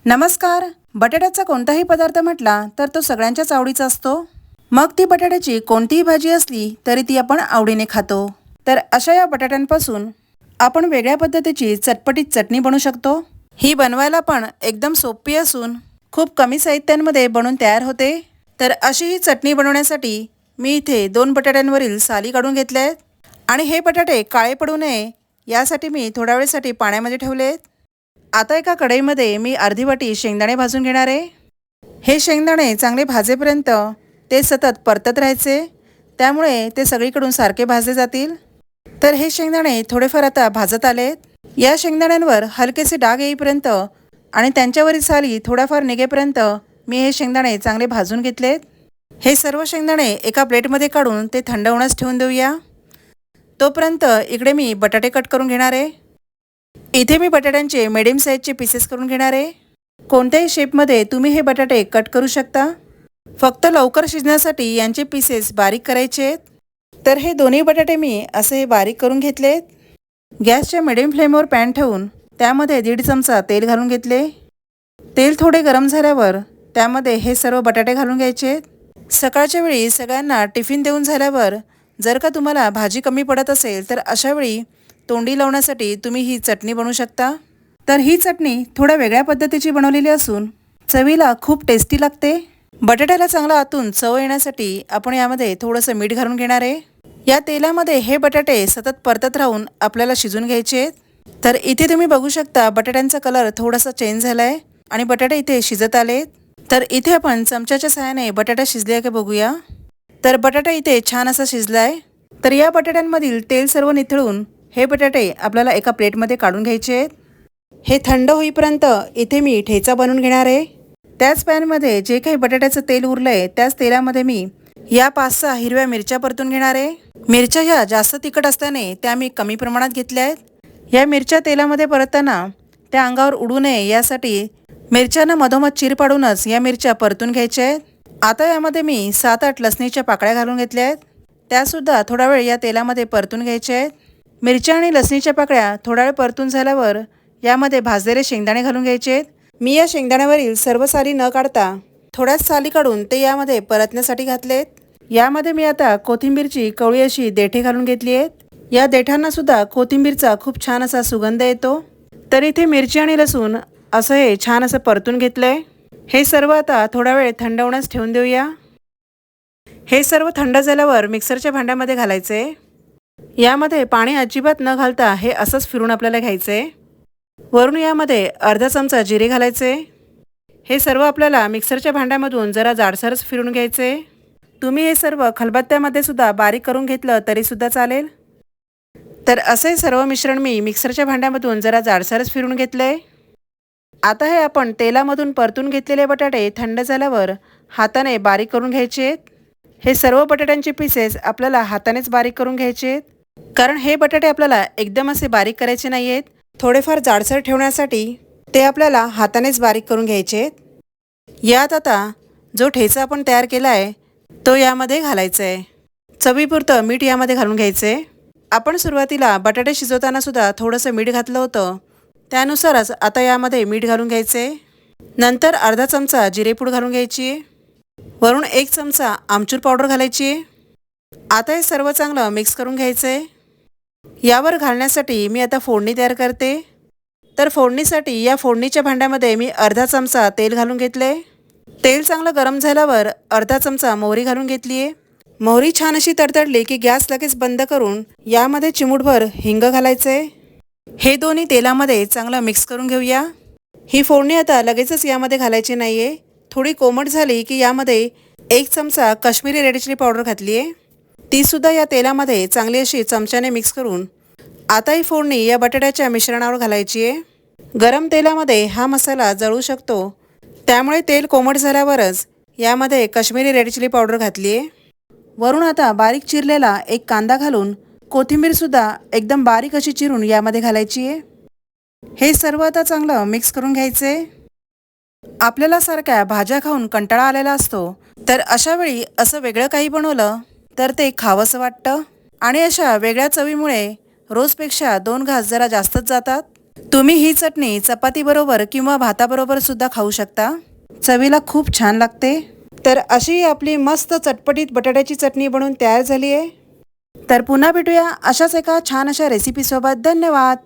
नमस्कार. बटाट्याचा कोणताही पदार्थ म्हटला तर तो सगळ्यांच्याच आवडीचा असतो. मग ती बटाट्याची कोणतीही भाजी असली तरी ती आपण आवडीने खातो. तर अशा या बटाट्यांपासून आपण वेगळ्या पद्धतीची चटपटीत चटणी बनवू शकतो. ही बनवायला पण एकदम सोपी असून खूप कमी साहित्यांमध्ये बनून तयार होते. तर अशी ही चटणी बनवण्यासाठी मी इथे 2 बटाट्यांवरील साली काढून घेतल्या आहेत आणि हे बटाटे काळे पडू नये यासाठी मी थोड्या वेळेसाठी पाण्यामध्ये ठेवले. आता एका कढईमध्ये मी अर्धी वाटी शेंगदाणे भाजून घेणार आहे. हे शेंगदाणे चांगले भाजेपर्यंत ते सतत परतत राहायचे, त्यामुळे ते सगळीकडून सारखे भाजले जातील. तर हे शेंगदाणे थोडेफार आता भाजत आलेत. या शेंगदाण्यांवर हलकेसे डाग येईपर्यंत आणि त्यांच्यावरील साली थोड्याफार निघेपर्यंत मी हे शेंगदाणे चांगले भाजून घेतलेत. हे सर्व शेंगदाणे एका प्लेटमध्ये काढून ते थंड होण्यास ठेवून देऊया. तोपर्यंत इकडे मी बटाटे कट करून घेणार आहे. इथे मी बटाट्यांचे मिडियम साईजचे पीसेस करून घेणार आहे. कोणत्याही शेपमध्ये तुम्ही हे बटाटे कट करू शकता. फक्त लवकर शिजण्यासाठी यांचे पीसेस बारीक करायचे आहेत. तर हे दोन्ही बटाटे मी असे बारीक करून घेतलेत. गॅसच्या मिडियम फ्लेमवर पॅन ठेवून त्यामध्ये 1.5 चमचा तेल घालून घेतले. तेल थोडे गरम झाल्यावर त्यामध्ये हे सर्व बटाटे घालून घ्यायचे. सकाळच्या वेळी सगळ्यांना टिफिन देऊन झाल्यावर जर का तुम्हाला भाजी कमी पडत असेल तर अशावेळी तोंडी लावण्यासाठी तुम्ही ही चटणी बनवू शकता. तर ही चटणी थोड्या वेगळ्या पद्धतीची बनवलेली असून चवीला खूप टेस्टी लागते. बटाट्याला चांगला आतून चव येण्यासाठी आपण यामध्ये थोडंसं मीठ घालून घेणार आहे. या तेलामध्ये हे बटाटे सतत परतत राहून आपल्याला शिजून घ्यायचे आहेत. तर इथे तुम्ही बघू शकता बटाट्यांचा कलर थोडासा चेंज झाला आहे आणि बटाटे इथे शिजत आले. तर इथे आपण चमच्याच्या सहाय्याने बटाटा शिजले का बघूया. तर बटाटा इथे छान असा शिजला आहे. तर या बटाट्यांमधील तेल सर्व निथळून हे बटाटे आपल्याला एका प्लेटमध्ये काढून घ्यायचे आहेत. हे थंड होईपर्यंत इथे मी ठेचा बनवून घेणार आहे. त्याच पॅनमध्ये जे काही बटाट्याचं तेल उरलं आहे त्याच तेलामध्ये मी या 5-6 हिरव्या मिरच्या परतून घेणार आहे. मिरच्या ह्या जास्त तिखट असल्याने त्या मी कमी प्रमाणात घेतल्या आहेत. या मिरच्या तेलामध्ये परतताना त्या अंगावर उडू नये यासाठी मिरच्यांना मधोमध चीर पाडूनच या मिरच्या परतून घ्यायच्या आहेत. आता यामध्ये मी 7-8 लसणीच्या पाकळ्या घालून घेतल्या आहेत. त्यासुद्धा थोडा वेळ या तेलामध्ये परतून घ्यायच्या आहेत. मिरच्या आणि लसणीच्या पाकळ्या थोडा वेळ परतून झाल्यावर यामध्ये भाजलेले शेंगदाणे घालून घ्यायचे आहेत. मी या शेंगदाण्यावरील सर्व साली न काढता थोड्याच साली काढून ते यामध्ये परतण्यासाठी घातलेत. यामध्ये मी आता कोथिंबीरची कवळी अशी देठे घालून घेतली आहेत. या देठांना सुद्धा कोथिंबीरचा खूप छान असा सुगंध येतो. तर इथे मिरची आणि लसूण असं हे छान असं परतून घेतलंय. हे सर्व आता थोडा वेळ थंड होण्यास ठेवून देऊया. हे सर्व थंड झाल्यावर मिक्सरच्या भांड्यामध्ये घालायचे. यामध्ये पाणी अजिबात न घालता हे असंच फिरून आपल्याला घ्यायचे. वरून यामध्ये अर्धा चमचा जिरे घालायचे. हे सर्व आपल्याला मिक्सरच्या भांड्यामधून जरा जाडसरच फिरून घ्यायचे. तुम्ही हे सर्व खलबत्त्यामध्ये सुद्धा बारीक करून घेतलं तरीसुद्धा चालेल. तर असे सर्व मिश्रण मी मिक्सरच्या भांड्यामधून जरा जाडसरच फिरून घेतले. आता हे आपण तेलामधून परतून घेतलेले बटाटे थंड झाल्यावर हाताने बारीक करून घ्यायचे. हे सर्व बटाट्यांचे पीसेस आपल्याला हातानेच बारीक करून घ्यायचे, कारण हे बटाटे आपल्याला एकदम असे बारीक करायचे नाही आहेत. थोडेफार जाडसर ठेवण्यासाठी ते आपल्याला हातानेच बारीक करून घ्यायचे. यात आता जो ठेचा आपण तयार केला आहे तो यामध्ये घालायचा आहे. चवीपुरतं मीठ यामध्ये घालून घ्यायचे. आपण सुरुवातीला बटाटे शिजवताना सुद्धा थोडंसं मीठ घातलं होतं, त्यानुसारच आता यामध्ये मीठ घालून घ्यायचे. नंतर अर्धा चमचा जिरेपूड घालून घ्यायची. वरून 1 चमचा आमचूर पावडर घालायची. आता हे सर्व चांगलं मिक्स करून घ्यायचे. यावर घालण्यासाठी मी आता फोडणी तयार करते. तर फोडणीसाठी या फोडणीच्या भांड्यामध्ये मी अर्धा चमचा तेल घालून घेतले. तेल चांगलं गरम झाल्यावर अर्धा चमचा मोहरी घालून घेतली आहे. मोहरी छान अशी तडतडली की गॅस लगेच बंद करून यामध्ये चिमूटभर हिंग घालायचे. हे दोन्ही तेलामध्ये चांगलं मिक्स करून घेऊया. ही फोडणी आता लगेचच यामध्ये घालायची नाही आहे. थोडी कोमट झाली की यामध्ये 1 चमचा काश्मीरी रेड चिली पावडर घातली आहे. तीसुद्धा या तेलामध्ये चांगली अशी चमच्याने मिक्स करून आता ही फोडणी या बटाट्याच्या मिश्रणावर घालायची आहे. गरम तेलामध्ये हा मसाला जळू शकतो, त्यामुळे तेल कोमट झाल्यावरच यामध्ये काश्मीरी रेड चिली पावडर घातली आहे. वरून आता बारीक चिरलेला 1 कांदा घालून कोथिंबीरसुद्धा एकदम बारीक अशी चिरून यामध्ये घालायची आहे. हे सर्व आता चांगलं मिक्स करून घ्यायचे. आपल्याला सारख्या भाज्या खाऊन कंटाळा आलेला असतो, तर अशा वेळी असं वेगळं काही बनवलं तर ते खावंसं वाटतं आणि अशा वेगळ्या चवीमुळे रोजपेक्षा 2 घास जरा जास्तच जातात. तुम्ही ही चटणी चपातीबरोबर किंवा भाताबरोबर सुद्धा खाऊ शकता. चवीला खूप छान लागते. तर अशी आपली मस्त चटपटीत बटाट्याची चटणी बनवून तयार झाली आहे. तर पुन्हा भेटूया अशाच एका छान अशा रेसिपीसोबत. धन्यवाद.